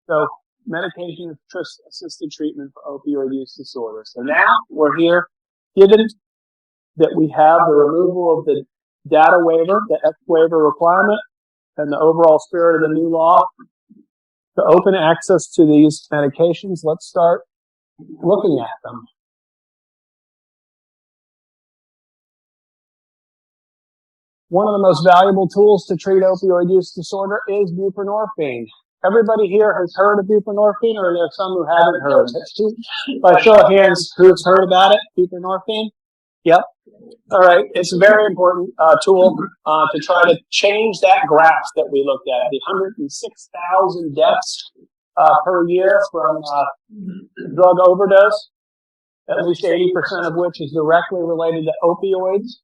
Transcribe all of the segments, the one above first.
So medication-assisted treatment for opioid use disorder. So now we're here, given that we have the removal of the data waiver, the X waiver requirement, and the overall spirit of the new law to open access to these medications. Let's start looking at them. One of the most valuable tools to treat opioid use disorder is buprenorphine. Everybody here has heard of buprenorphine, or are there some who haven't heard? By show of hands, who's heard about it, buprenorphine? Yep. All right. It's a very important tool to try to change that graph that we looked at, the 106,000 deaths per year from drug overdose, at least 80% of which is directly related to opioids.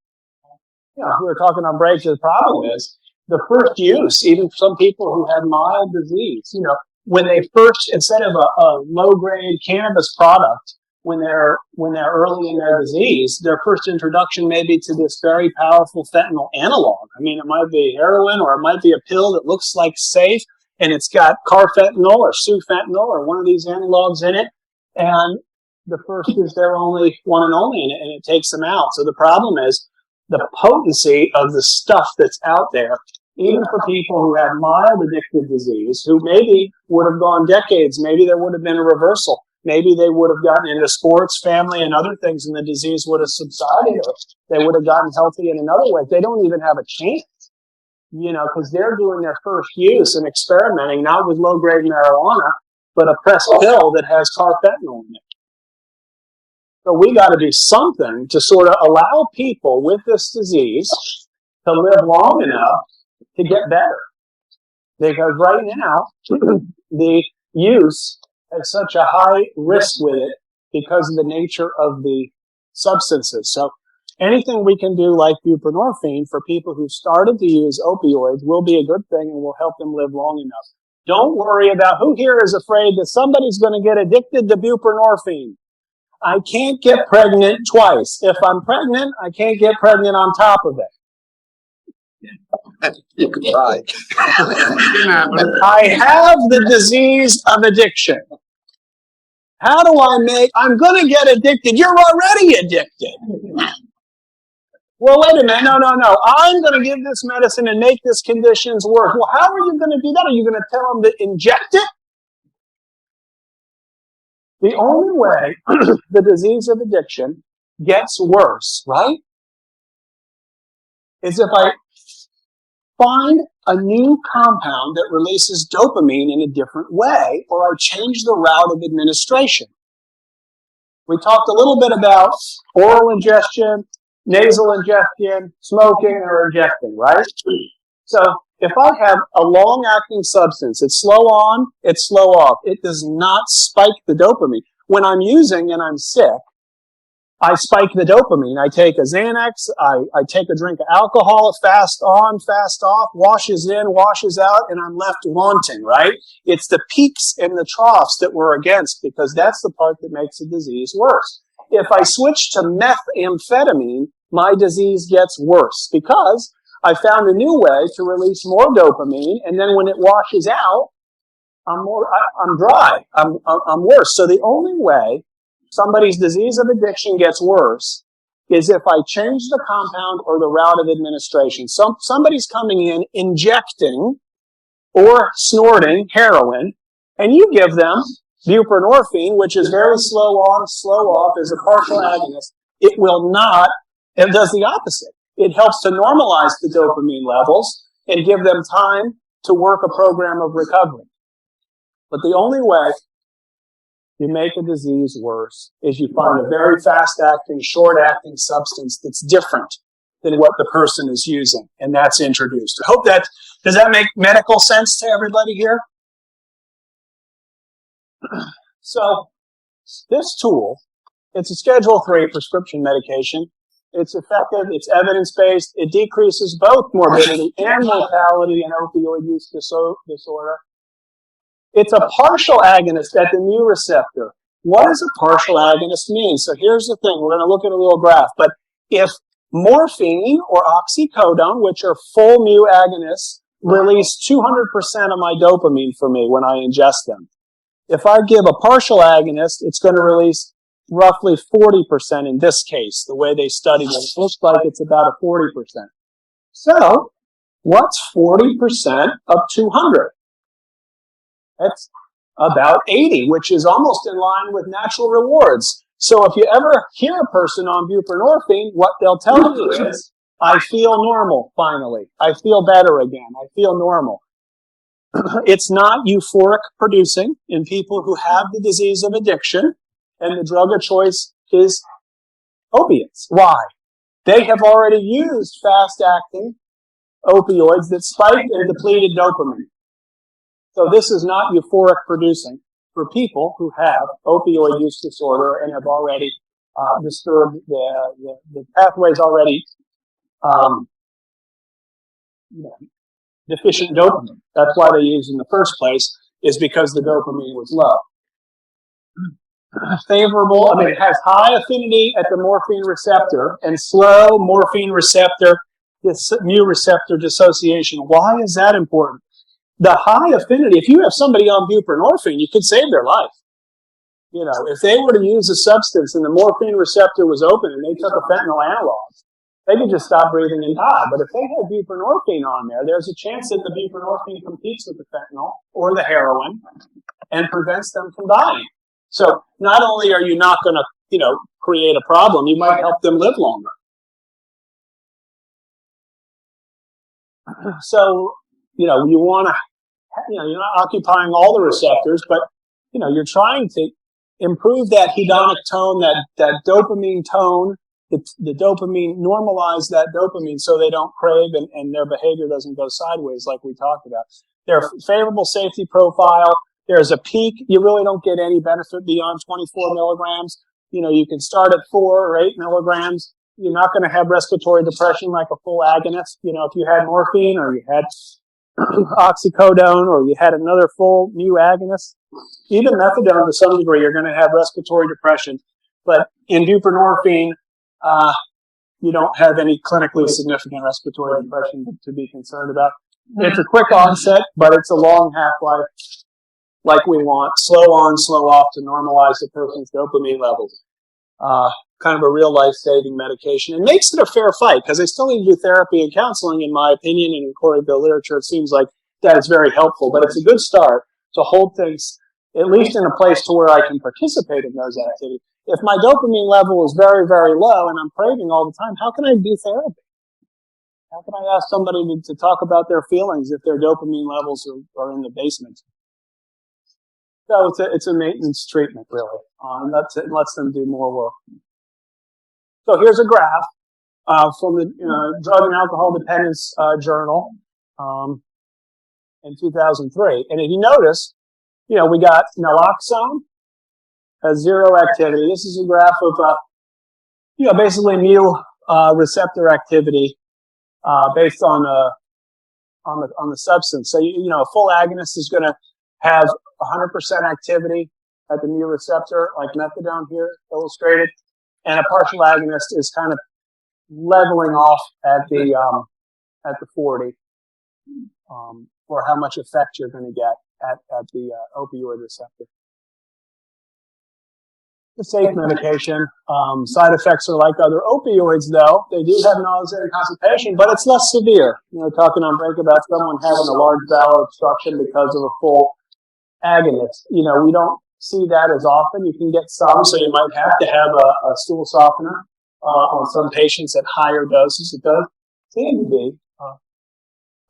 You know, we were talking on break, the problem is the first use, even for some people who have mild disease, you know, when they first, instead of a low-grade cannabis product, when they're early in their disease, their first introduction may be to this very powerful fentanyl analog. I mean, it might be heroin, or it might be a pill that looks like safe, and it's got carfentanil or sufentanil or one of these analogs in it, and the first is their only one and only, and it takes them out. So the problem is the potency of the stuff that's out there, even for people who have mild addictive disease, who maybe would have gone decades, maybe there would have been a reversal. Maybe they would have gotten into sports, family, and other things, and the disease would have subsided, or they would have gotten healthy in another way. They don't even have a chance, you know, because they're doing their first use and experimenting, not with low-grade marijuana, but a pressed pill that has carfentanil in it. So we got to do something to sort of allow people with this disease to live long enough to get better. Because right now, the use has such a high risk with it because of the nature of the substances. So anything we can do like buprenorphine for people who started to use opioids will be a good thing and will help them live long enough. Don't worry about who here is afraid that somebody's going to get addicted to buprenorphine. I can't get pregnant twice. If I'm pregnant, I can't get pregnant on top of it. You could try. I have the disease of addiction. How do I'm going to get addicted. You're already addicted. Well, wait a minute. No. I'm going to give this medicine and make this conditions worse. Well, how are you going to do that? Are you going to tell them to inject it? The only way the disease of addiction gets worse, right, is if I find a new compound that releases dopamine in a different way, or I change the route of administration. We talked a little bit about oral ingestion, nasal ingestion, smoking, or injecting, right? So if I have a long-acting substance, it's slow on, it's slow off. It does not spike the dopamine. When I'm using and I'm sick, I spike the dopamine. I take a Xanax, I take a drink of alcohol, fast on, fast off, washes in, washes out, and I'm left wanting, right? It's the peaks and the troughs that we're against, because that's the part that makes the disease worse. If I switch to methamphetamine, my disease gets worse because I found a new way to release more dopamine, and then when it washes out, I'm dry. I'm worse. So the only way somebody's disease of addiction gets worse is if I change the compound or the route of administration. Somebody's coming in injecting or snorting heroin, and you give them buprenorphine, which is very slow on, slow off, is a partial agonist. It does the opposite. It helps to normalize the dopamine levels and give them time to work a program of recovery. But the only way you make a disease worse is you find a very fast-acting, short-acting substance that's different than what the person is using, and that's introduced. I hope does that make medical sense to everybody here? So this tool, it's a Schedule III prescription medication. It's effective, it's evidence-based, it decreases both morbidity and mortality in opioid use disorder. It's a partial agonist at the mu receptor. What does a partial agonist mean? So here's the thing, we're going to look at a little graph, but if morphine or oxycodone, which are full mu agonists, release 200% of my dopamine for me when I ingest them. If I give a partial agonist, it's going to release roughly 40% in this case, the way they studied it. It looks like it's about a 40%. So, what's 40% of 200? That's about 80, which is almost in line with natural rewards. So if you ever hear a person on buprenorphine, what they'll tell you is, I feel normal, finally. I feel better again. I feel normal. It's not euphoric producing in people who have the disease of addiction, and the drug of choice is opiates. Why? They have already used fast-acting opioids that spike and depleted dopamine. So this is not euphoric producing for people who have opioid use disorder and have already disturbed the pathways already deficient dopamine. That's why they used in the first place, is because the dopamine was low. Favorable, it has high affinity at the morphine receptor and slow morphine receptor, mu receptor dissociation. Why is that important? The high affinity, if you have somebody on buprenorphine, you could save their life. If they were to use a substance and the morphine receptor was open and they took a fentanyl analog, they could just stop breathing and die. But if they had buprenorphine on there, there's a chance that the buprenorphine competes with the fentanyl or the heroin and prevents them from dying. So not only are you not going to, create a problem, you might help them live longer. So, you want to, you're not occupying all the receptors, but, you're trying to improve that hedonic tone, that dopamine tone, the dopamine, normalize that dopamine so they don't crave and their behavior doesn't go sideways like we talked about. Their favorable safety profile. There's a peak. You really don't get any benefit beyond 24 milligrams. You can start at 4 or 8 milligrams. You're not going to have respiratory depression like a full agonist. If you had morphine or you had oxycodone or you had another full mu agonist, even methadone to some degree, you're going to have respiratory depression. But in buprenorphine, you don't have any clinically significant respiratory depression to be concerned about. It's a quick onset, but it's a long half-life like we want. Slow on, slow off to normalize the person's dopamine levels. Kind of a real life-saving medication. It makes it a fair fight because they still need to do therapy and counseling, in my opinion, and according to the literature, it seems like that is very helpful. But it's a good start to hold things at least in a place to where I can participate in those activities. If my dopamine level is very, very low and I'm craving all the time, how can I do therapy? How can I ask somebody to talk about their feelings if their dopamine levels are in the basement? So it's a maintenance treatment, really. It lets them do more work. So here's a graph from the Drug and Alcohol Dependence Journal in 2003. And if you notice, we got naloxone has 0 activity. This is a graph of, basically mu receptor activity based on the substance. So a full agonist is going to have 100% activity at the mu receptor, like methadone here illustrated, and a partial agonist is kind of leveling off at the 40, or how much effect you're going to get at the opioid receptor. It's a safe medication. Side effects are like other opioids, though. They do have nausea and constipation, but it's less severe. Talking on break about someone having a large bowel obstruction because of a full agonist. We don't see that as often. You can get some, so you might have to have a stool softener on some patients at higher doses. It does seem to be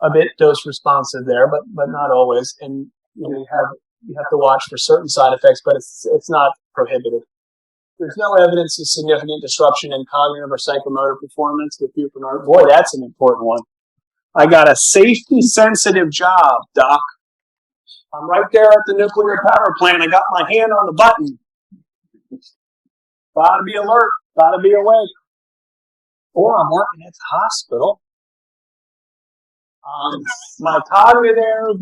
a bit dose responsive there, but not always. And you have to watch for certain side effects, but it's not prohibitive. There's no evidence of significant disruption in cognitive or psychomotor performance with buprenorphine. Boy, that's an important one. I got a safety-sensitive job, Doc. I'm right there at the nuclear power plant. I got my hand on the button. Gotta be alert. Gotta be awake. Or I'm working at the hospital. My cognitive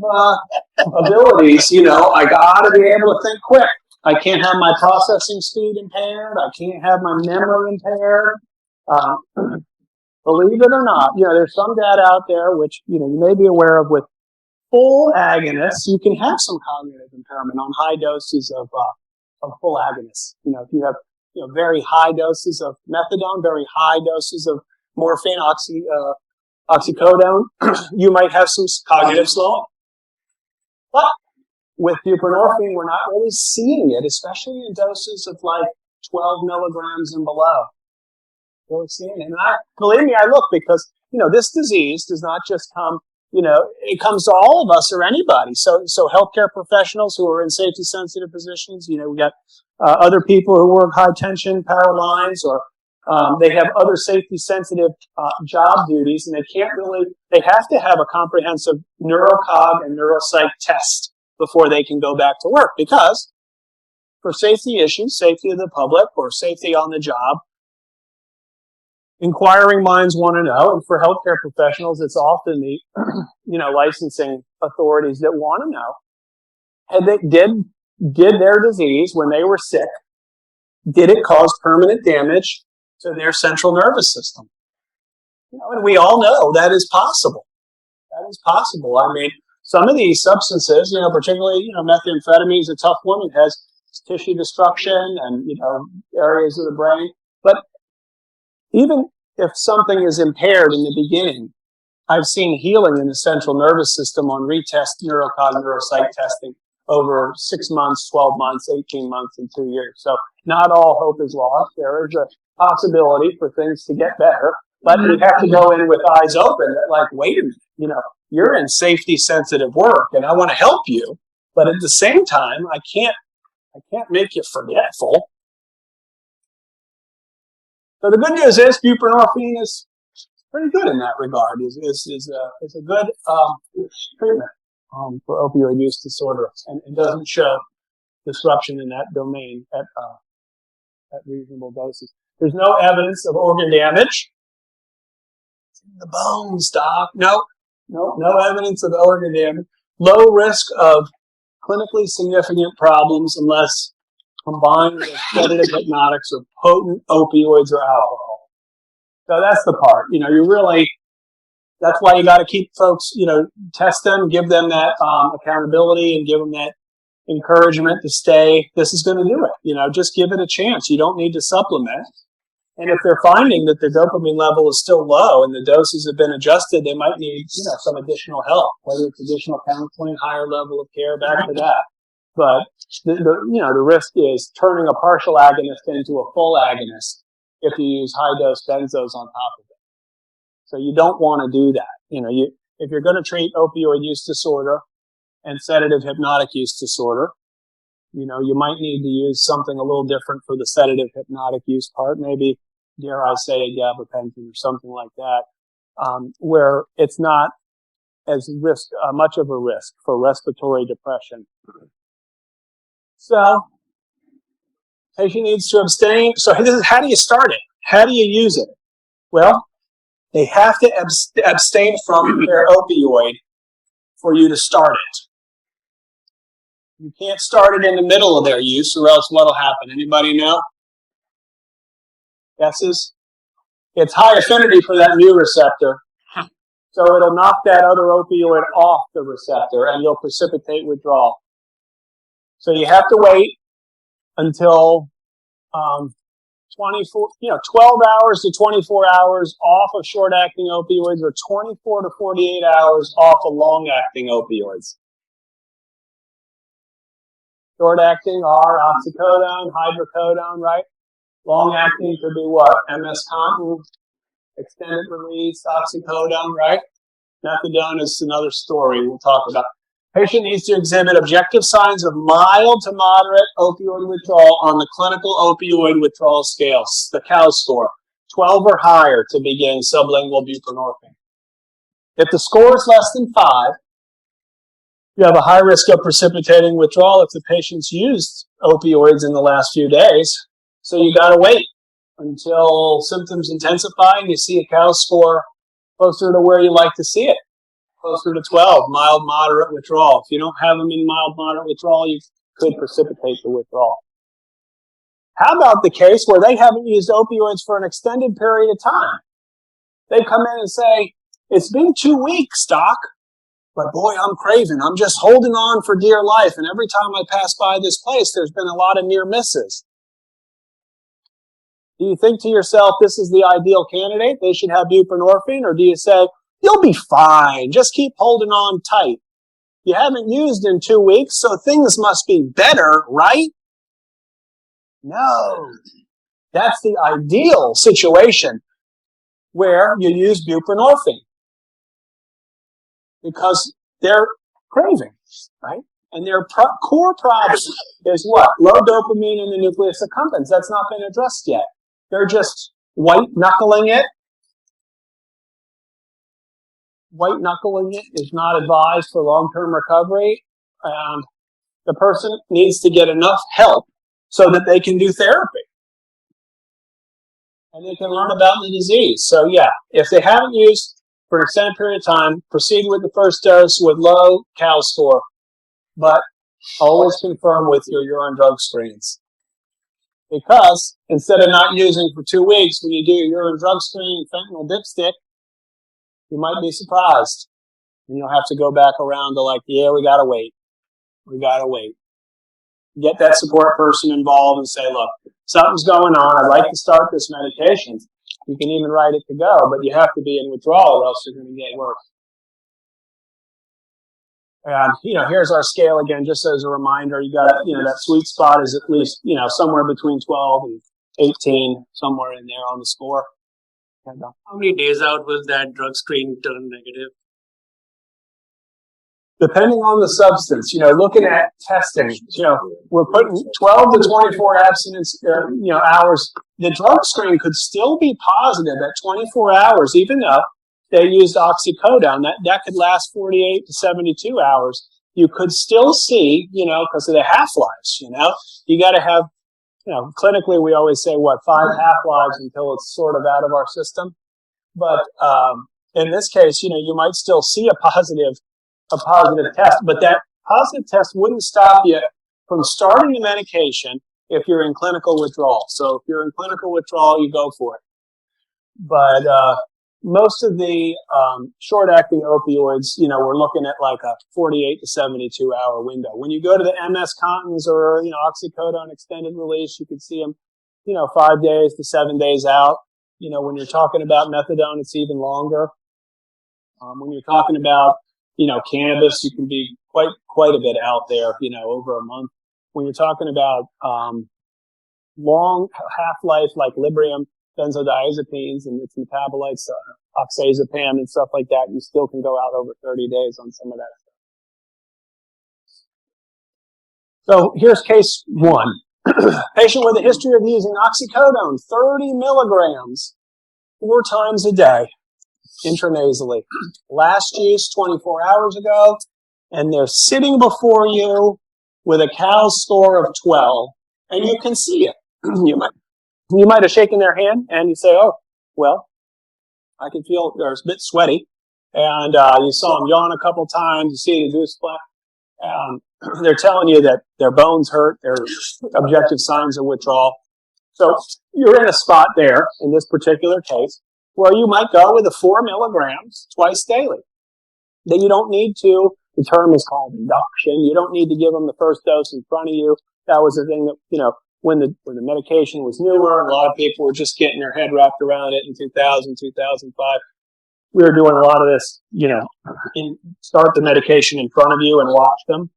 abilities, I gotta be able to think quick. I can't have my processing speed impaired. I can't have my memory impaired. Believe it or not, there's some data out there which, you may be aware of with full agonists, you can have some cognitive impairment on high doses of full agonists. You know, if you have, you know, very high doses of methadone, very high doses of morphine, oxycodone, you might have some cognitive slowing. But with buprenorphine, we're not really seeing it, especially in doses of like 12 milligrams and below. Really seeing it. And believe me, I look, because, you know, this disease does not just come, you know, it comes to all of us or anybody. So healthcare professionals who are in safety sensitive positions, you know, we got other people who work high tension power lines, or they have other safety sensitive job duties, and they have to have a comprehensive neurocog and neuropsych test before they can go back to work, because for safety issues, safety of the public or safety on the job, inquiring minds want to know, and for healthcare professionals, it's often the, you know, licensing authorities that want to know, and they did their disease when they were sick, did it cause permanent damage to their central nervous system? You know, and we all know that is possible. That is possible. I mean, some of these substances, you know, particularly, you know, methamphetamine is a tough one. It has tissue destruction and, you know, areas of the brain. But even if something is impaired in the beginning, I've seen healing in the central nervous system on retest neurocog neuropsych testing over 6 months, 12 months, 18 months, and 2 years. So not all hope is lost. There is a possibility for things to get better, but we have to go in with eyes open, like, wait a minute, you know, you're in safety sensitive work and I want to help you, but at the same time, I can't make you forgetful. So the good news is buprenorphine is pretty good in that regard. Is a good treatment for opioid use disorder, and it doesn't show disruption in that domain at reasonable doses. There's no evidence of organ damage. It's in the bones, doc. No evidence of organ damage. Low risk of clinically significant problems unless combined with sedative hypnotics or potent opioids or alcohol. So that's the part. You know, that's why you got to keep folks, you know, test them, give them that accountability, and give them that encouragement to stay. This is going to do it. You know, just give it a chance. You don't need to supplement. And if they're finding that their dopamine level is still low and the doses have been adjusted, they might need, you know, some additional help, whether it's additional counseling, higher level of care, back to that. But the risk is turning a partial agonist into a full agonist if you use high dose benzos on top of it. So you don't want to do that. You know, if you're going to treat opioid use disorder and sedative hypnotic use disorder, you know, you might need to use something a little different for the sedative hypnotic use part. Maybe, dare I say, a gabapentin or something like that, where it's not as much of a risk for respiratory depression. So, patient needs to abstain. So this is, how do you start it? How do you use it? Well, they have to abstain from their opioid for you to start it. You can't start it in the middle of their use, or else what'll happen? Anybody know? Guesses? It's high affinity for that mu receptor. So it'll knock that other opioid off the receptor and you'll precipitate withdrawal. So you have to wait until 12 hours to 24 hours off of short-acting opioids, or 24 to 48 hours off of long-acting opioids. Short-acting are oxycodone, hydrocodone, right? Long-acting could be what? MS-Contin, extended release, oxycodone, right? Methadone is another story we'll talk about. Patient needs to exhibit objective signs of mild to moderate opioid withdrawal on the clinical opioid withdrawal scale, the COWS score, 12 or higher to begin sublingual buprenorphine. If the score is less than 5, you have a high risk of precipitating withdrawal if the patient's used opioids in the last few days. So you got to wait until symptoms intensify and you see a COWS score closer to where you like to see it. Closer to 12, mild, moderate withdrawal. If you don't have them in mild, moderate withdrawal, you could precipitate the withdrawal. How about the case where they haven't used opioids for an extended period of time? They come in and say, it's been 2 weeks, doc. But boy, I'm craving. I'm just holding on for dear life. And every time I pass by this place, there's been a lot of near misses. Do you think to yourself, this is the ideal candidate? They should have buprenorphine? Or do you say, you'll be fine. Just keep holding on tight. You haven't used in 2 weeks, so things must be better, right? No. That's the ideal situation where you use buprenorphine because they're craving, right? And their core problem is what? Low dopamine in the nucleus accumbens. That's not been addressed yet. They're just white-knuckling it. White-knuckling it is not advised for long-term recovery. The person needs to get enough help so that they can do therapy. And they can learn about the disease. So yeah, if they haven't used for an extended period of time, proceed with the first dose with low CAL score, but always confirm with your urine drug screens. Because instead of not using for 2 weeks, when you do your urine drug screen, fentanyl dipstick, you might be surprised. And you'll have to go back around to like, yeah, we gotta wait. We gotta wait. Get that support person involved and say, look, something's going on. I'd like to start this medication. You can even write it to go, but you have to be in withdrawal or else you're going to get worse. And, here's our scale again, just as a reminder. You got, that sweet spot is at least, somewhere between 12 and 18, somewhere in there on the score. How many days out will that drug screen turn negative? Depending on the substance, looking at testing, we're putting 12 to 24 abstinence, hours. The drug screen could still be positive at 24 hours, even though they used oxycodone. That could last 48 to 72 hours. You could still see, because of the half-lives, you got to have, clinically we always say, 5 half-lives until it's sort of out of our system. But in this case, you might still see a positive test, but that positive test wouldn't stop you from starting the medication if you're in clinical withdrawal. So if you're in clinical withdrawal, you go for it. But most of the short-acting opioids, we're looking at like a 48 to 72 hour window. When you go to the MS Contins or, oxycodone extended release, you could see them, 5 days to 7 days out. When you're talking about methadone, it's even longer. When you're talking about cannabis, you can be quite a bit out there, over a month. When you're talking about long half-life like Librium, benzodiazepines, and its metabolites, oxazepam and stuff like that, you still can go out over 30 days on some of that stuff. So here's case 1. Patient with a history of using oxycodone, 30 milligrams, 4 times a day. Intranasally. Last use 24 hours ago, and they're sitting before you with a CAL score of 12, and you can see it. You might have shaken their hand, and you say, oh, well, I can feel they're a bit sweaty, and you saw them yawn a couple times, you see the goose flap. They're telling you that their bones hurt, they're objective signs of withdrawal. So you're in a spot there, in this particular case, where you might go with 4 milligrams twice daily. That you don't need to, the term is called induction. You don't need to give them the first dose in front of you. That was the thing that, when the medication was newer, and a lot of people were just getting their head wrapped around it in 2000, 2005. We were doing a lot of this, start the medication in front of you and watch them.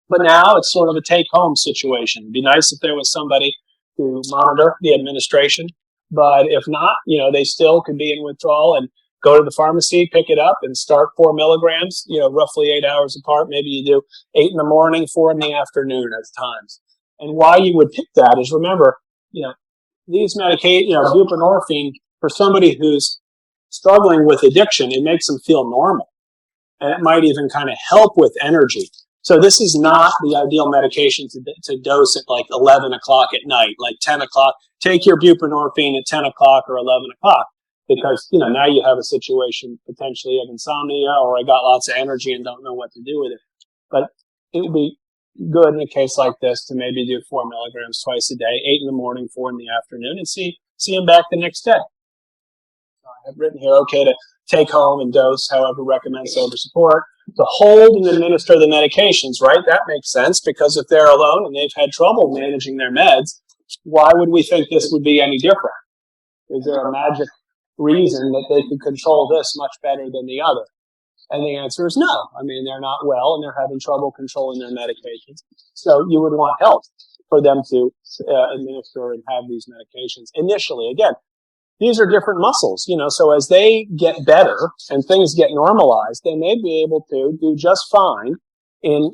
But now it's sort of a take-home situation. It'd be nice if there was somebody to monitor the administration. But if not, they still could be in withdrawal and go to the pharmacy, pick it up, and start 4 milligrams, roughly 8 hours apart. Maybe you do 8 in the morning, 4 in the afternoon at times. And why you would pick that is, remember, these medications, buprenorphine, for somebody who's struggling with addiction, it makes them feel normal. And it might even kind of help with energy. So this is not the ideal medication to dose at like 11 o'clock at night, like 10 o'clock. Take your buprenorphine at 10 o'clock or 11 o'clock because, now you have a situation potentially of insomnia or I got lots of energy and don't know what to do with it. But it would be good in a case like this to maybe do 4 milligrams twice a day, 8 in the morning, 4 in the afternoon, and see them back the next day. So I have written here, okay, to take home and dose, however, recommend sober support, to hold and administer the medications, right? That makes sense, because if they're alone and they've had trouble managing their meds, why would we think this would be any different? Is there a magic reason that they could control this much better than the other? And the answer is no. I mean, they're not well and they're having trouble controlling their medications. So you would want help for them to administer and have these medications initially. Again, these are different muscles, so as they get better and things get normalized, they may be able to do just fine in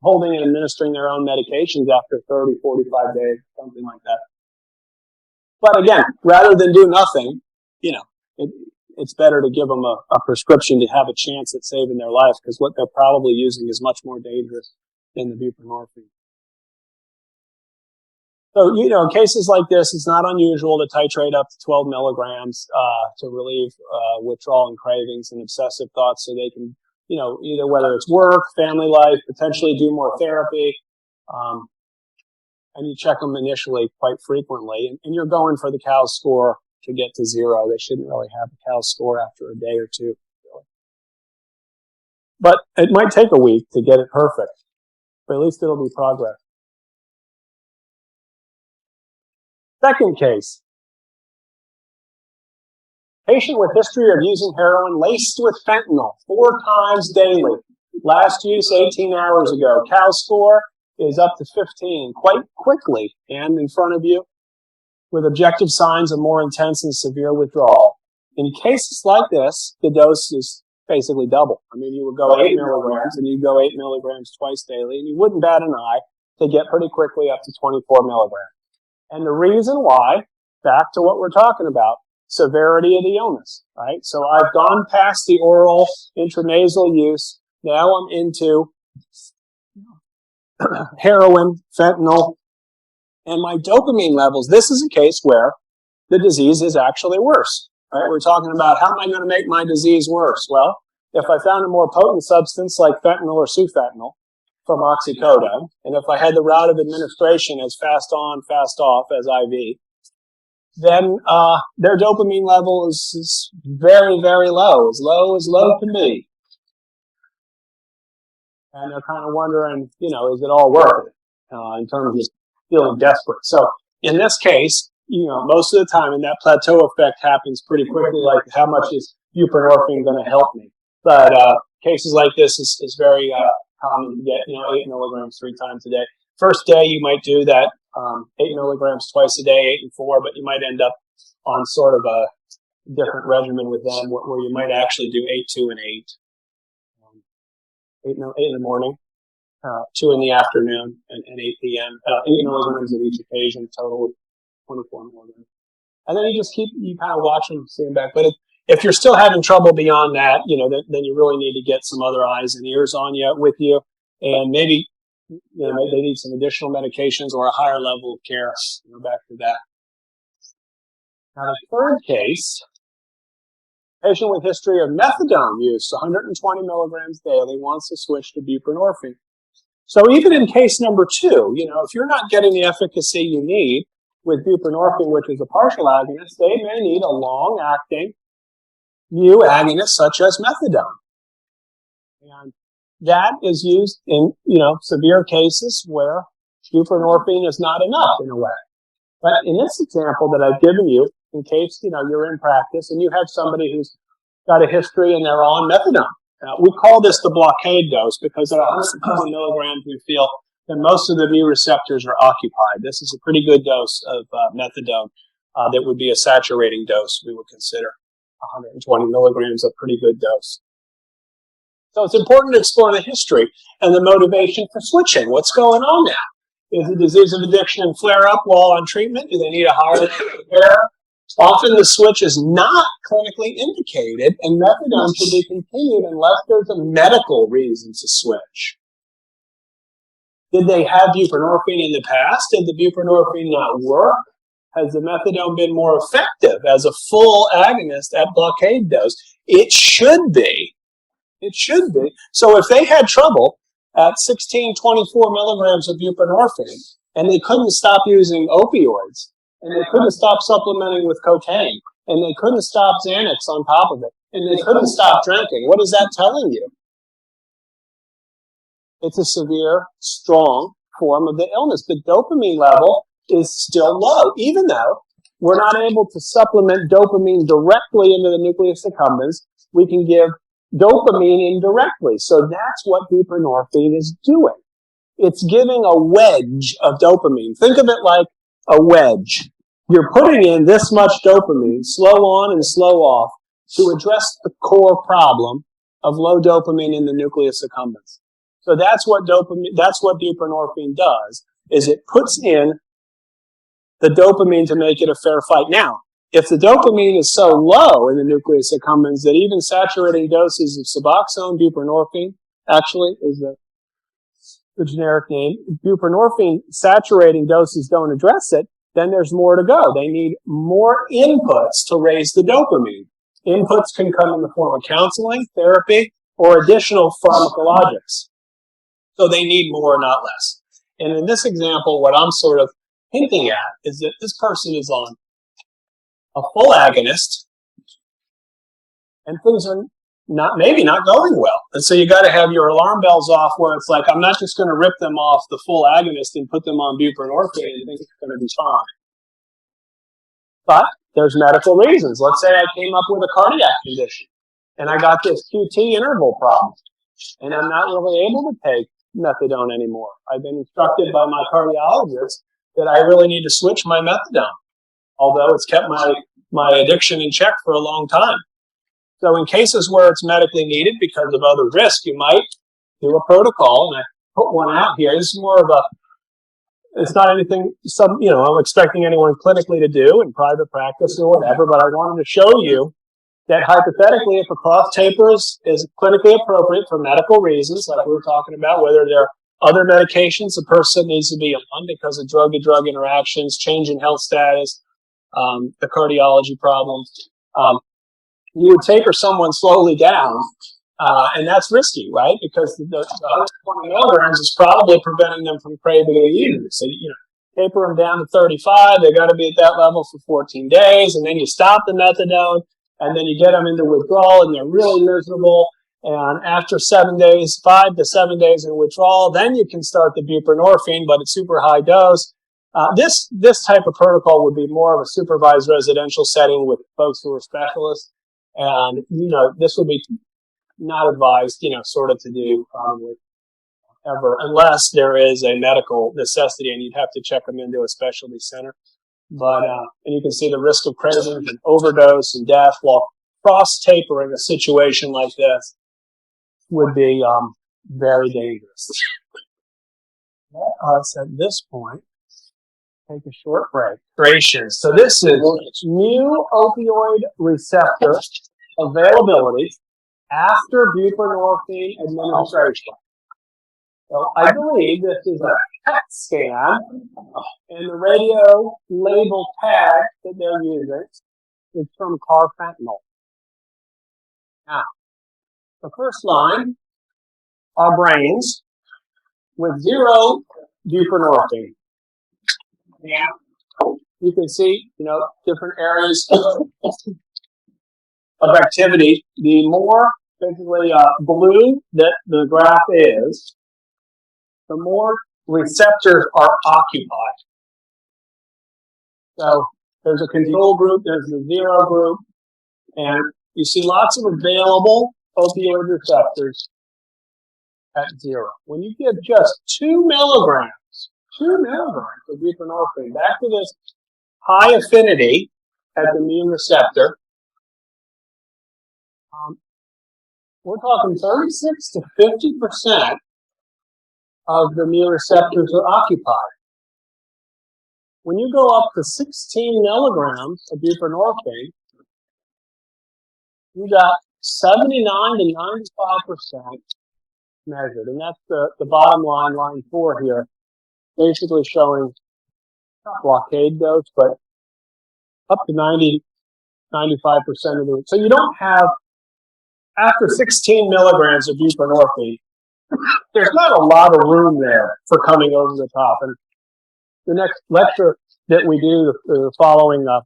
holding and administering their own medications after 30, 45 days, something like that. But again, rather than do nothing, it's better to give them a prescription to have a chance at saving their life, because what they're probably using is much more dangerous than the buprenorphine. So, in cases like this, it's not unusual to titrate up to 12 milligrams to relieve withdrawal and cravings and obsessive thoughts, so they can, either whether it's work, family life, potentially do more therapy. And you check them initially quite frequently. And you're going for the COWS score to get to 0. They shouldn't really have a COWS score after a day or two. Really. But it might take a week to get it perfect. But at least it'll be progress. Second case. Patient with history of using heroin laced with fentanyl 4 times daily. Last use 18 hours ago. COWS score is up to 15 quite quickly and in front of you, with objective signs of more intense and severe withdrawal. In cases like this, the dose is basically double. I mean, you would go 8 milligrams and you'd go 8 milligrams twice daily, and you wouldn't bat an eye to get pretty quickly up to 24 milligrams. And the reason why, back to what we're talking about, severity of the illness, right? So I've gone past the oral intranasal use. Now I'm into heroin, fentanyl, and my dopamine levels. This is a case where the disease is actually worse, right? We're talking about how am I going to make my disease worse? Well, if I found a more potent substance like fentanyl or sufentanil from oxycodone, and if I had the route of administration as fast on, fast off as IV, then their dopamine level is very, very low as low can be. And they're kind of wondering, is it all worth it in terms of feeling desperate? So in this case, most of the time, and that plateau effect happens pretty quickly, like how much is buprenorphine going to help me? But cases like this is very common to get, 8 milligrams 3 times a day. First day, you might do that 8 milligrams twice a day, 8 and 4, but you might end up on sort of a different regimen with them where you might actually do 8, 2, and 8. 8 in the morning, 2 in the afternoon, and 8 p.m. 8 milligrams at each occasion, total 24 milligrams. And then you kind of watch them, see them back. But if you're still having trouble beyond that, then you really need to get some other eyes and ears on you with you, and maybe they need some additional medications or a higher level of care. Back to that. Now the third case. Patient with history of methadone use, 120 milligrams daily, wants to switch to buprenorphine. So even in case number 2, if you're not getting the efficacy you need with buprenorphine, which is a partial agonist, they may need a long-acting mu agonist such as methadone. And that is used in, severe cases where buprenorphine is not enough in a way. But in this example that I've given you, in case, you're in practice and you have somebody who's got a history and they're on methadone. We call this the blockade dose because at 120 milligrams, we feel that most of the mu receptors are occupied. This is a pretty good dose of methadone that would be a saturating dose, we would consider. 120 milligrams, a pretty good dose. So it's important to explore the history and the motivation for switching. What's going on now? Is the disease of addiction in flare-up while on treatment? Do they need a higher level of care? Often the switch is not clinically indicated, and methadone should be continued unless there's a medical reason to switch. Did they have buprenorphine in the past? Did the buprenorphine not work? Has the methadone been more effective as a full agonist at blockade dose? It should be. It should be. So if they had trouble at 16, 24 milligrams of buprenorphine, and they couldn't stop using opioids, and they couldn't stop supplementing with cocaine, and they couldn't stop Xanax on top of it, and they couldn't stop drinking. What is that telling you? It's a severe, strong form of the illness. The dopamine level is still low, even though we're not able to supplement dopamine directly into the nucleus accumbens. We can give dopamine indirectly. So that's what buprenorphine is doing. It's giving a wedge of dopamine. Think of it like a wedge. You're putting in this much dopamine, slow on and slow off, to address the core problem of low dopamine in the nucleus accumbens. So that's what buprenorphine does, is it puts in the dopamine to make it a fair fight. Now, if the dopamine is so low in the nucleus accumbens that even saturating doses of Suboxone, buprenorphine, actually is the generic name, buprenorphine saturating doses don't address it, then there's more to go. They need more inputs to raise the dopamine. Inputs can come in the form of counseling, therapy, or additional pharmacologics. So they need more, not less. And in this example, what I'm sort of hinting at is that this person is on a full agonist, and things are maybe not going well. And so you got to have your alarm bells off, where it's like, I'm not just going to rip them off the full agonist and put them on buprenorphine and think it's going to be fine. But there's medical reasons. Let's say I came up with a cardiac condition and I got this QT interval problem and I'm not really able to take methadone anymore. I've been instructed by my cardiologist that I really need to switch my methadone, although it's kept my addiction in check for a long time. So in cases where it's medically needed because of other risk, you might do a protocol, and I put one out here. This is more of it's not anything I'm expecting anyone clinically to do in private practice or whatever, but I wanted to show you that hypothetically, if a cross taper is clinically appropriate for medical reasons, like we were talking about, whether there are other medications a person needs to be on because of drug-to-drug interactions, change in health status, the cardiology problems, you would taper someone slowly down, and that's risky, right? Because the 120 milligrams is probably preventing them from craving it either. So, taper them down to 35, they got to be at that level for 14 days, and then you stop the methadone, and then you get them into withdrawal, and they're really miserable. And after 7 days, 5 to 7 days in withdrawal, then you can start the buprenorphine, but it's super high dose. This type of protocol would be more of a supervised residential setting with folks who are specialists. And, this would be not advised, sort of to do probably ever, unless there is a medical necessity and you'd have to check them into a specialty center. But, and you can see the risk of cravings and overdose and death, while cross-tapering a situation like this would be very dangerous. Let us, at this point, take a short break. So this is mu opioid receptor availability after buprenorphine administration. So I believe this is a PET scan, and the radio label tag that they're using is from carfentanil. Now, the first line are brains with 0 buprenorphine. Yeah. You can see, different areas of activity. The more basically blue that the graph is, the more receptors are occupied. So there's a control group, there's the 0 group, and you see lots of available opioid receptors at 0. When you give just 2 milligrams of buprenorphine, back to this high affinity at the mu receptor, we're talking 36 to 50% of the mu receptors are occupied. When you go up to 16 milligrams of buprenorphine, you got 79 to 95% measured, and that's the bottom line, line 4 here, basically showing blockade dose, but up to 90, 95% of the. So you don't have, after 16 milligrams of buprenorphine, there's not a lot of room there for coming over the top. And the next lecture that we do, the following on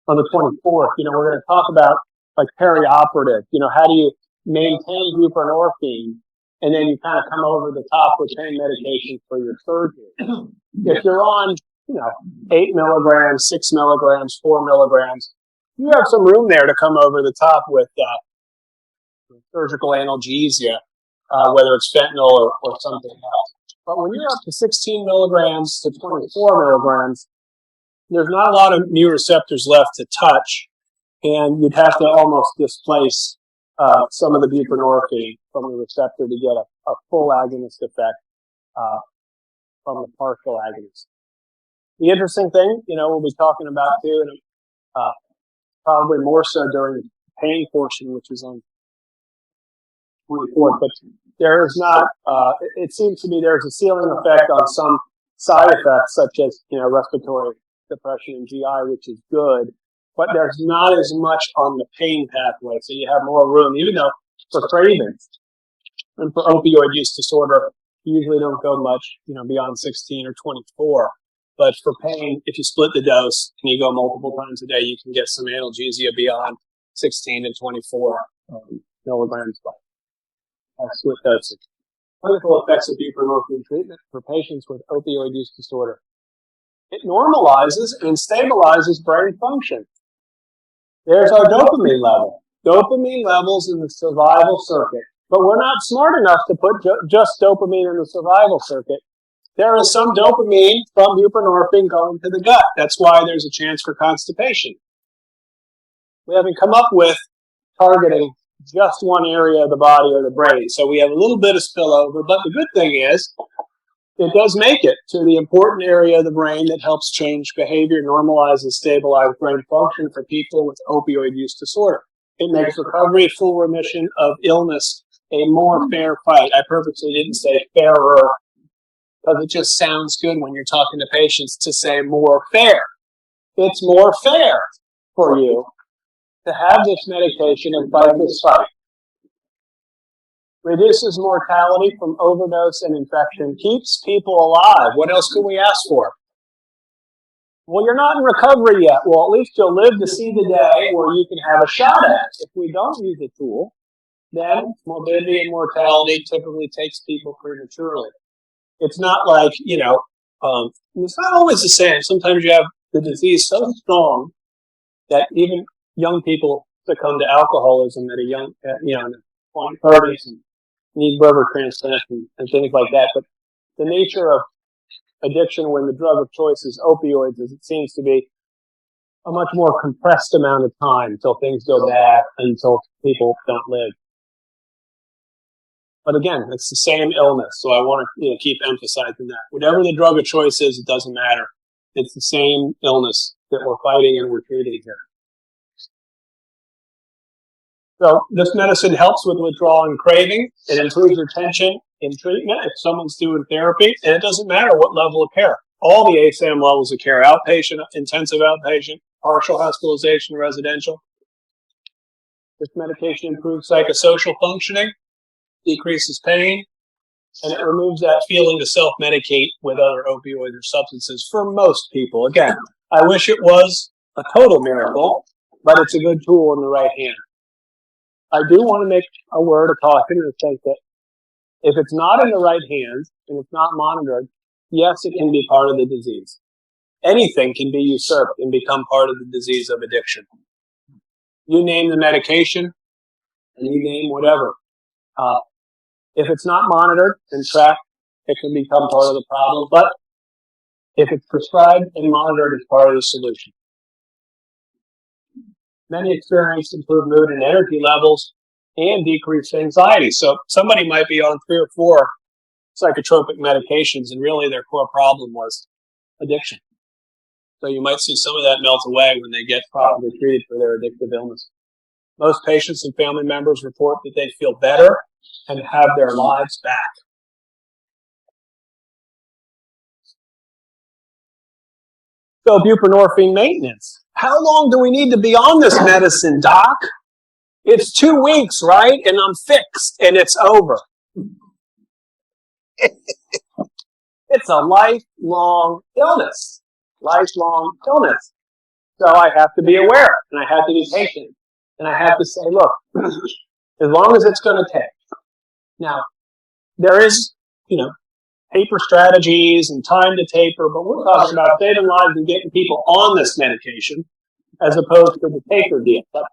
the 24th, we're going to talk about like perioperative, how do you maintain buprenorphine, and then you kind of come over the top with pain medication for your surgery. If you're on, 8 milligrams, 6 milligrams, 4 milligrams, you have some room there to come over the top with surgical analgesia, whether it's fentanyl or something else. But when you're up to 16 milligrams to 24 milligrams, there's not a lot of mu receptors left to touch, and you'd have to almost displace some of the buprenorphine from the receptor to get a full agonist effect from the partial agonist. The interesting thing, we'll be talking about too, and probably more so during the pain portion, which is on 24th, but there is not, it seems to me there's a ceiling effect on some side effects, such as, respiratory depression and GI, which is good, but there's not as much on the pain pathway, so you have more room, even though for cravings and for opioid use disorder, you usually don't go much, beyond 16 or 24. But for pain, if you split the dose and you go multiple times a day, you can get some analgesia beyond 16 and 24 milligrams by split dosage. Clinical effects of buprenorphine treatment for patients with opioid use disorder. It normalizes and stabilizes brain function. There's our dopamine level. Dopamine levels in the survival circuit. But we're not smart enough to put just dopamine in the survival circuit. There is some dopamine from buprenorphine going to the gut. That's why there's a chance for constipation. We haven't come up with targeting just one area of the body or the brain. So we have a little bit of spillover, but the good thing is it does make it to the important area of the brain that helps change behavior, normalize and stabilize brain function for people with opioid use disorder. It makes recovery, full remission of illness a more fair fight. I purposely didn't say fairer, because it just sounds good when you're talking to patients to say more fair. It's more fair for you to have this medication and fight this fight. Reduces mortality from overdose and infection, keeps people alive. What else could we ask for? Well, you're not in recovery yet. Well, at least you'll live to see the day where you can have a shot at it. If we don't use the tool, then morbidity and mortality typically takes people prematurely. It's not like, it's not always the same. Sometimes you have the disease so strong that even young people succumb to alcoholism at a young, in the 30s and need liver transplant and things like that. But the nature of addiction when the drug of choice is opioids is it seems to be a much more compressed amount of time until things go bad, until people don't live. But again, it's the same illness, so I want to keep emphasizing that. Whatever the drug of choice is, it doesn't matter. It's the same illness that we're fighting and we're treating here. So this medicine helps with withdrawal and craving. It improves retention in treatment if someone's doing therapy, and it doesn't matter what level of care. All the ASAM levels of care, outpatient, intensive outpatient, partial hospitalization, residential. This medication improves psychosocial functioning, decreases pain, and it removes that feeling to self-medicate with other opioids or substances for most people. Again, I wish it was a total miracle, but it's a good tool in the right hand. I do want to make a word of caution in the sense that if it's not in the right hands and it's not monitored, yes, it can be part of the disease. Anything can be usurped and become part of the disease of addiction. You name the medication and you name whatever. If it's not monitored and tracked, it can become part of the problem. But if it's prescribed and monitored, it's part of the solution. Many experience improved mood and energy levels and decreased anxiety. So somebody might be on 3 or 4 psychotropic medications, and really their core problem was addiction. So you might see some of that melt away when they get properly treated for their addictive illness. Most patients and family members report that they feel better and have their lives back. So buprenorphine maintenance. How long do we need to be on this medicine, doc? It's 2 weeks, right? And I'm fixed and it's over. It's a lifelong illness. Lifelong illness. So I have to be aware and I have to be patient. And I have to say, look, as long as it's going to take. Now, there is, taper strategies and time to taper, but we're talking about saving lives and getting people on this medication as opposed to the taper deal. But,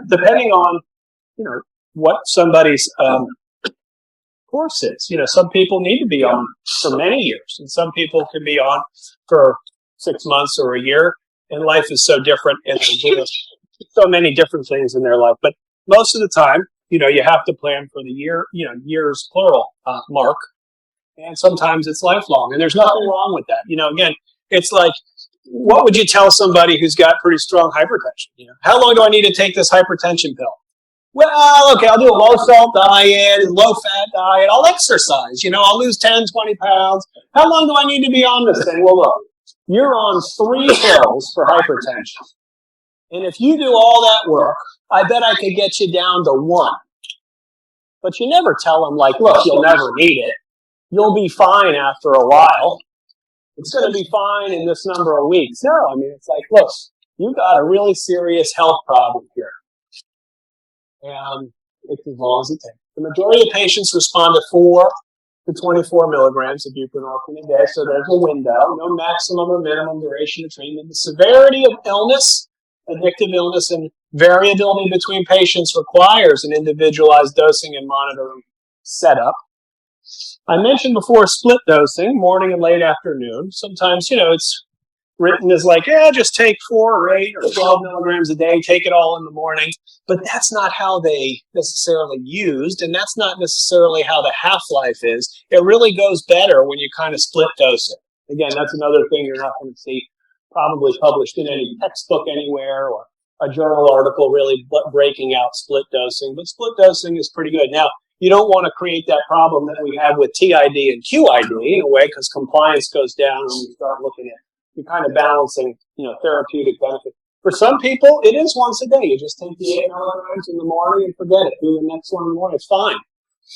depending on, what somebody's course is. Some people need to be on for many years, and some people can be on for 6 months or a year, and life is so different, and so many different things in their life. But most of the time, you have to plan for the year, years plural mark, and sometimes it's lifelong, and there's nothing wrong with that. Again, it's like, what would you tell somebody who's got pretty strong hypertension? How long do I need to take this hypertension pill? Well, okay, I'll do a low-salt diet, low-fat diet, I'll exercise, I'll lose 10, 20 pounds. How long do I need to be on this thing? Well, look, you're on 3 pills for hypertension. And if you do all that work, I bet I could get you down to 1. But you never tell them, like, look, you'll never need it. You'll be fine after a while. It's going to be fine in this number of weeks. No, it's like, look, you've got a really serious health problem here. And it's as long as it takes. The majority of patients respond to 4 to 24 milligrams of buprenorphine a day, so there's a window, no maximum or minimum duration of treatment. The severity of illness, addictive illness, and variability between patients requires an individualized dosing and monitoring setup. I mentioned before split dosing, morning and late afternoon. Sometimes, it's written as like, just take 4 or 8 or 12 milligrams a day, take it all in the morning. But that's not how they necessarily used, and that's not necessarily how the half-life is. It really goes better when you kind of split dose it. Again, that's another thing you're not going to see probably published in any textbook anywhere or a journal article really breaking out split dosing. But split dosing is pretty good. Now, you don't want to create that problem that we have with TID and QID in a way, because compliance goes down when you start looking at you're kind of balancing, therapeutic benefit. For some people, it is once a day. You just take the 8 milligrams in the morning and forget it. Do the next one in the morning. It's fine.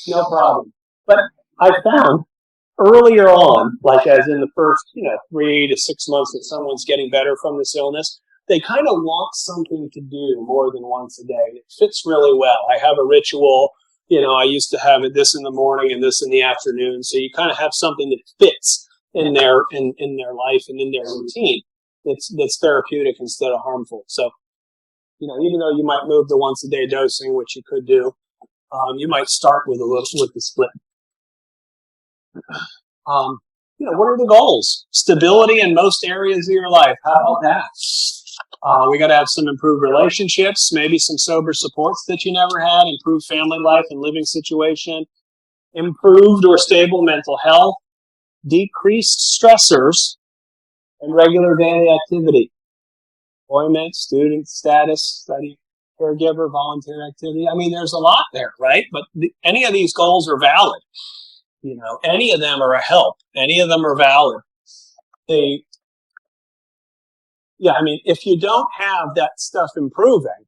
No problem. But I found earlier on, like as in the first, 3 to 6 months that someone's getting better from this illness, they kind of want something to do more than once a day. It fits really well. I have a ritual. I used to have this in the morning and this in the afternoon. So you kind of have something that fits in their life and in their routine. That's therapeutic instead of harmful. So, even though you might move to once a day dosing, which you could do, you might start with the split. What are the goals? Stability in most areas of your life. How about that? We got to have some improved relationships, maybe some sober supports that you never had, improved family life and living situation, improved or stable mental health, decreased stressors, and regular daily activity. Employment, student status, study, caregiver, volunteer activity. There's a lot there, right? But any of these goals are valid. Any of them are a help. Any of them are valid. If you don't have that stuff improving,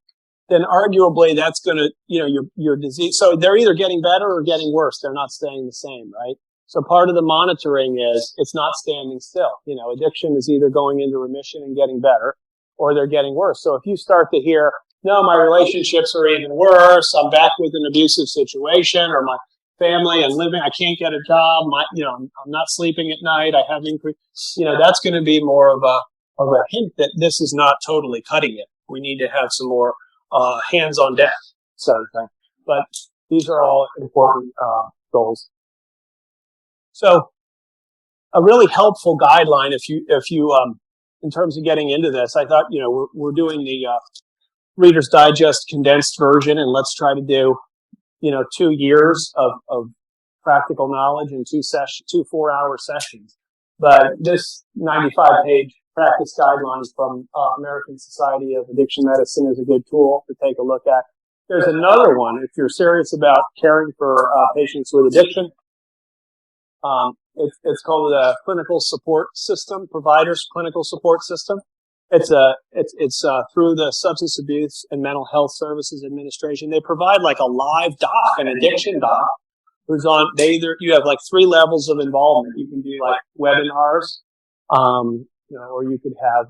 then arguably that's going to, your disease. So they're either getting better or getting worse. They're not staying the same, right? So part of the monitoring is it's not standing still. Addiction is either going into remission and getting better, or they're getting worse. So if you start to hear, no, my relationships are even worse, I'm back with an abusive situation, or my family and living, I can't get a job, I'm not sleeping at night, I have increased, that's going to be more of a hint that this is not totally cutting it. We need to have some more hands on deck sort of thing. But these are all important goals. So a really helpful guideline if you in terms of getting into this, I thought, we're doing the Reader's Digest condensed version, and let's try to do 2 years of practical knowledge in 2 4-hour sessions. But this 95-page practice guidelines from American Society of Addiction Medicine is a good tool to take a look at. There's another one if you're serious about caring for patients with addiction. It's called the Clinical Support System, Providers Clinical Support System. It's through the Substance Abuse and Mental Health Services Administration. They provide like a live doc, an addiction doc, who's on. You have like 3 levels of involvement. You can do like webinars, or you could have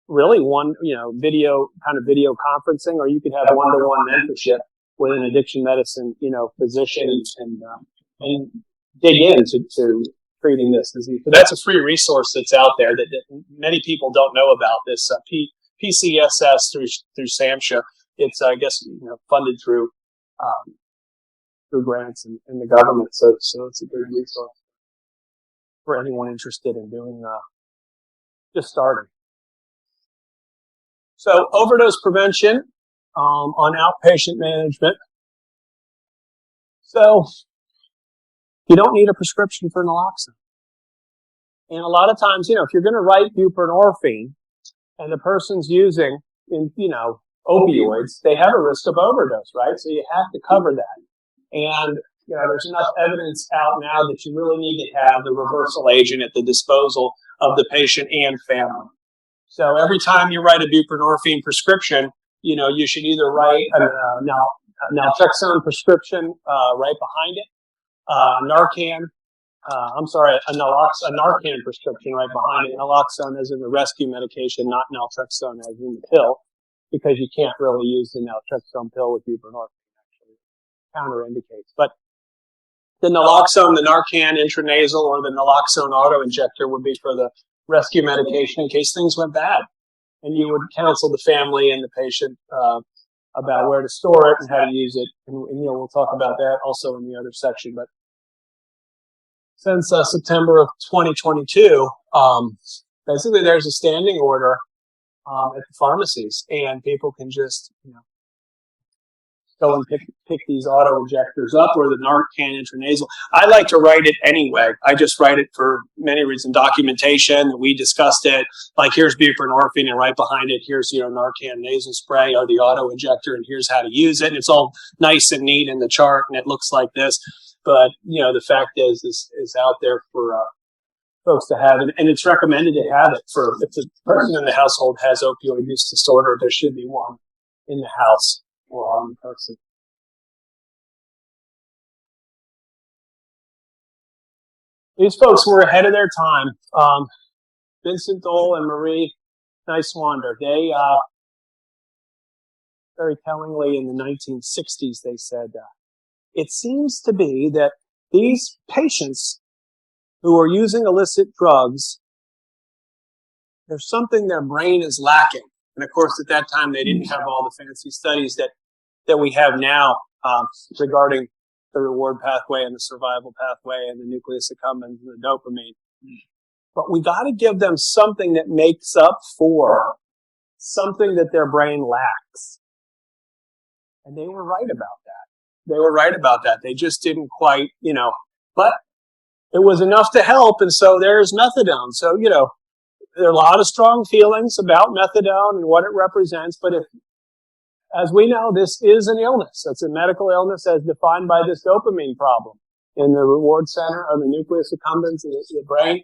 really one, video conferencing, or you could have one-to-one mentorship with an addiction medicine, physician and dig into treating this disease. So that's a free resource that's out there that many people don't know about. This PCSS through SAMHSA. It's funded through grants and the government. So it's a good resource for anyone interested in doing just starting. So overdose prevention on outpatient management. So you don't need a prescription for naloxone. And a lot of times, if you're going to write buprenorphine and the person's using, opioids, they have a risk of overdose, right? So you have to cover that. And, there's enough evidence out now that you really need to have the reversal agent at the disposal of the patient and family. So every time you write a buprenorphine prescription, you should either write a naltrexone prescription right behind it, a Narcan prescription right behind it. Naloxone as in the rescue medication, not naltrexone as in the pill, because you can't really use the naltrexone pill with buprenorphine. Actually, counterindicates. But the naloxone, the Narcan intranasal, or the naloxone auto-injector would be for the rescue medication in case things went bad. And you would counsel the family and the patient about where to store it and how to use it. And we'll talk about that also in the other section. But since September of 2022, basically there's a standing order at the pharmacies, and people can just go and pick these auto injectors up, or the Narcan intranasal. I like to write it anyway. I just write it for many reasons. Documentation, we discussed it. Like, here's buprenorphine, and right behind it, here's Narcan nasal spray or the auto injector, and here's how to use it. And it's all nice and neat in the chart, and it looks like this. But the fact is out there for folks to have, and it's recommended to have it for if the person in the household has opioid use disorder. There should be one in the house or on the person. These folks were ahead of their time. Vincent Dole and Marie Neiswander, they very tellingly in the 1960s, they said, it seems to be that these patients who are using illicit drugs, there's something their brain is lacking. And of course, at that time, they didn't have all the fancy studies that we have now regarding the reward pathway and the survival pathway and the nucleus accumbens and the dopamine. But we got to give them something that makes up for something that their brain lacks. And they were right about that. They just didn't quite, but it was enough to help. And so there's methadone. So, there are a lot of strong feelings about methadone and what it represents. But as we know, this is an illness. It's a medical illness as defined by this dopamine problem in the reward center of the nucleus accumbens in the brain.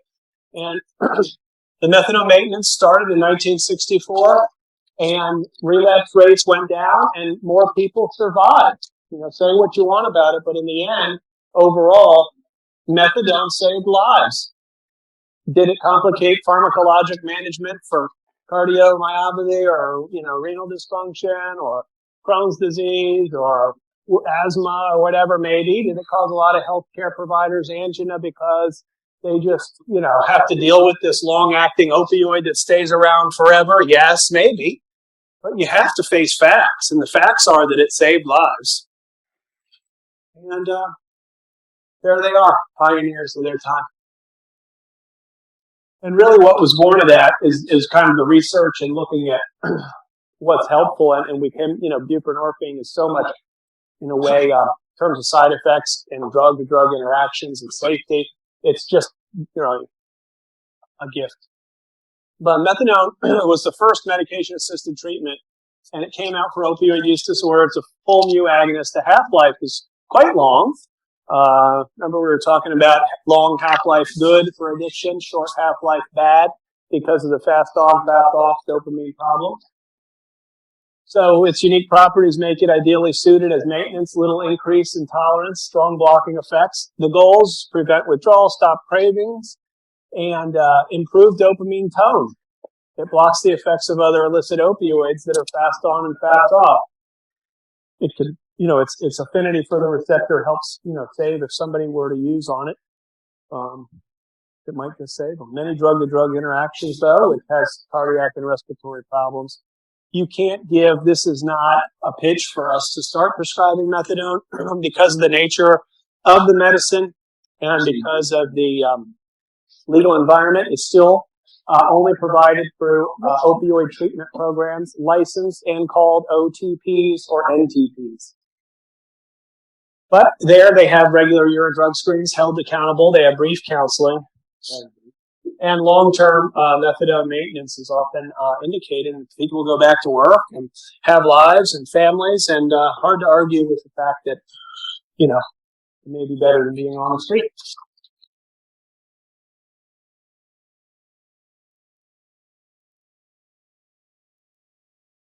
And the methadone maintenance started in 1964, and relapse rates went down and more people survived. Say what you want about it, but in the end, overall, methadone saved lives. Did it complicate pharmacologic management for cardiomyopathy or, renal dysfunction or Crohn's disease or asthma or whatever maybe? Did it cause a lot of healthcare providers angina because they just, have to deal with this long-acting opioid that stays around forever? Yes, maybe. But you have to face facts, and the facts are that it saved lives. And there they are, pioneers of their time. And really what was born of that is kind of the research and looking at what's helpful. And we can, buprenorphine is so much, in a way, in terms of side effects and drug-to-drug interactions and safety. It's just, a gift. But methadone was the first medication-assisted treatment, and it came out for opioid use disorder. It's a full mu agonist. The half-life is quite long. Remember we were talking about long half-life good for addiction, short half-life bad because of the fast off, fast off dopamine problem. So its unique properties make it ideally suited as maintenance, little increase in tolerance, strong blocking effects. The goals: prevent withdrawal, stop cravings, and improve dopamine tone. It blocks the effects of other illicit opioids that are fast on and fast off. It could, its affinity for the receptor helps, save if somebody were to use on it. It might just save them. Many drug-to-drug interactions, though, it has cardiac and respiratory problems. You can't give, this is not a pitch for us to start prescribing methadone because of the nature of the medicine and because of the legal environment. It's still only provided through opioid treatment programs, licensed and called OTPs or NTPs. But there they have regular urine drug screens held accountable. They have brief counseling. And long-term methadone maintenance is often indicated. And people will go back to work and have lives and families. And hard to argue with the fact that, it may be better than being on the street.